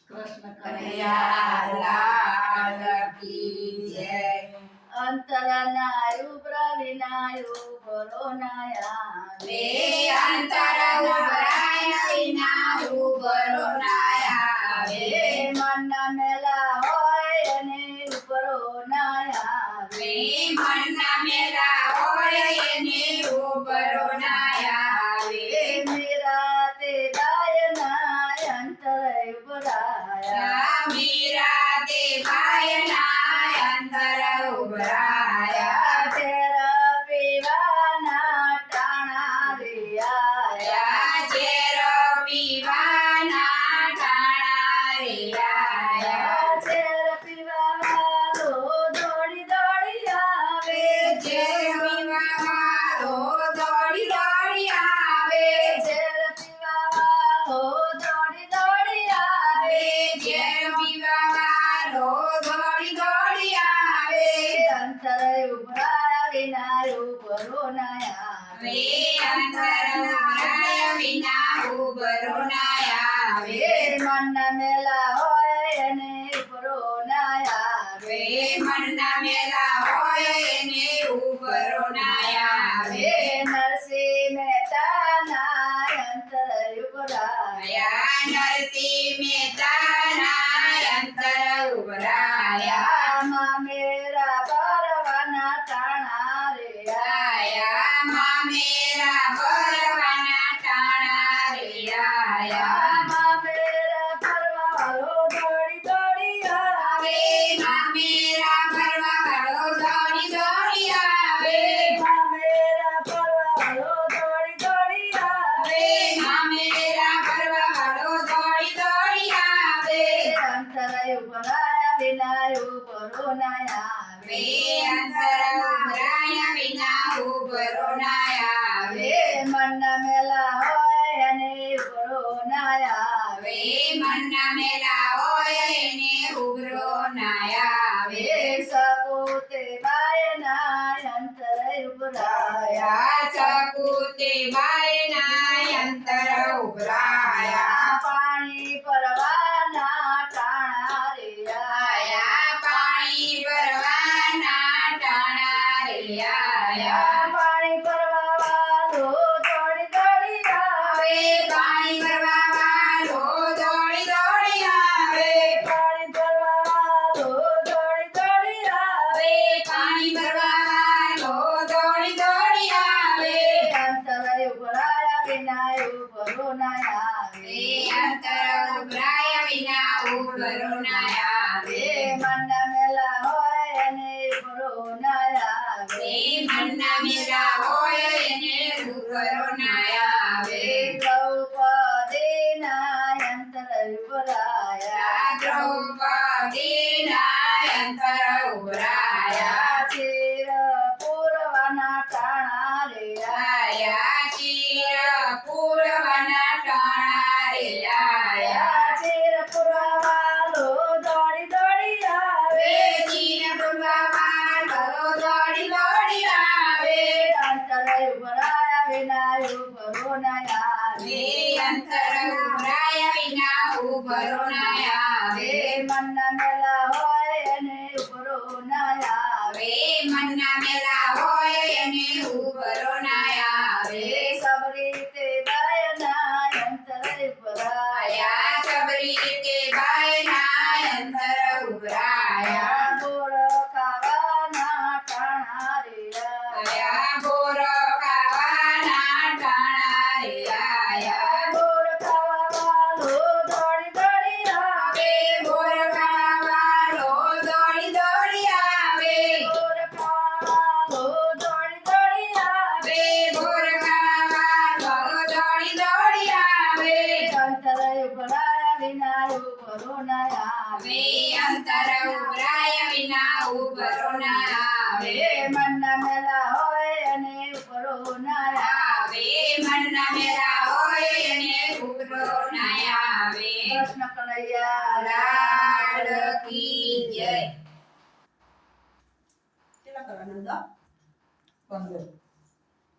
કૃષ્ણ કનૈયા લાલ કી જય. અંતરનાયું પ્રવિનાયું બરોનાયા વે અંતર ઉભરાય વિના ઉભરો નાયા વે. મનના મેલા હોય અને ઉપરો નાયા વે મનના મેલા હોય એને ઉભરો નાયા વે. મીરા તે ગાયના અંતર ઉભરાયા મીરા તે ભાયના અંતર ઉભરાયા. તેરા પીવાના ટાણા રિયાયા ઝેરો પીવાના ટાણા રે આયા. તેરા પીવાનો દોડી દોડી આવે ઝેર પીવાનો દોડી દોડી આવે. તેરા પીવાનો દોડી દોડી આવે ઝેર પીવાનો દોડી દોડી આવે. અંતર ઉભરાયા વિના ઉભરો ના આવે વે અંતર ઉભરાય વિના ઉભરો ના આવે. મનના મેલા હોય અને ઉપરો ના આવે મનના મેલા હોય એને ઉભરો ના આવે. નરસિંહ મહેતાના અંતર ઉભરાયા નરસિંહ મહેતાના અંતર ઉભરાયા. મામેરા પરવાના ટાણા રે આયા મામેરા ભરવાના ટાણા રે આયા. મામેરા પરવાળો દોડી દોડી આવે મામેરા ભરવા વાળો દોડી દોડી આવે. મામેરા પરવાળો દોડી દોડી આવે મામેરા ભરવા વાળો દોડી દોડી આવે. અંતર ઉભરાયા વિના ઉભરો ના આવે અંતર ઉભરાયા વિના ઉભરો ના આવે. મનના મેલા હોય અને ઉભરો ના આવે મનના મેલા હોય એને ઉભરો ના આવે. સપોતે બાયના અંતર ઉભરાયા સપૂતે બાયના અંતર ઉભરાયા. પાણી પરવાના ટાણા રે આયા પાણી ભરવાના ટાણા રે આયા. પાણી પરવા વાળો દોડી દોડી આવે પાણી ભરવા વાળો દોડી દોડી આવે. પાણી પરવા વાળો દોડી દોડી આવે પાણી ભરવા વાળો દોડી દોડી આવે. અંતર ઉભરાયા વિના ઉભરો ના આવે અંતર ઉભરાયા વિના ઉભરો ના આવે. મનના મેલા હોય અને ઉભરો ના આવે મનના મેલા હોય એને ઉભરો ના આવે. દ્રૌપદીના અંતર ઉભરાયા દ્રૌપદીના અંતર ઉભરાયા. ચિર પૂરવાના ટાણા રે આયા ચીર પૂરવાના ટાણા રે આયા. ચિર પૂરવાલો દોડી દોડી આવે ચીર પૂરવા વાળો દોડી દોડી આવે. અંતર ઉભરાયા વિના ઉભરો ના આવે અંતર ઉભરાયા વિના ઉભરો ના આવે. મનના મેલા હોય અને ઉભરો ના આવે મનના મેલા હોય એને ઉભરો ના આવે. સબરી તે બાયના અંતર ઉભરાયા સબરી તે બાયના અંતર ઉભરાયા. બોર ખાવાના ટાણા રે આયા બોર ખાવાના ટાણા રે આયા. બોર ખાવાવાળો દોડી દોડી આવે બોર ખાવાવાળો દોડી દોડી આવે. બોર ખાવાવાળો દોડી દોડી આવે બોર ખાવાવાળો દોડી દોડી આવે. અંતર ઉભરાયા વિના ઉભરો ના આવે અંતર ઉભરાયા વિના ઉભરો ના આવે. મનના મેલા હોય અને ઉપરો ના આવે મનના મેલા હોય એને ઉભરો ના આવે. કૃષ્ણ કનૈયા લાલ કી જય. કેટલા કરવાના 15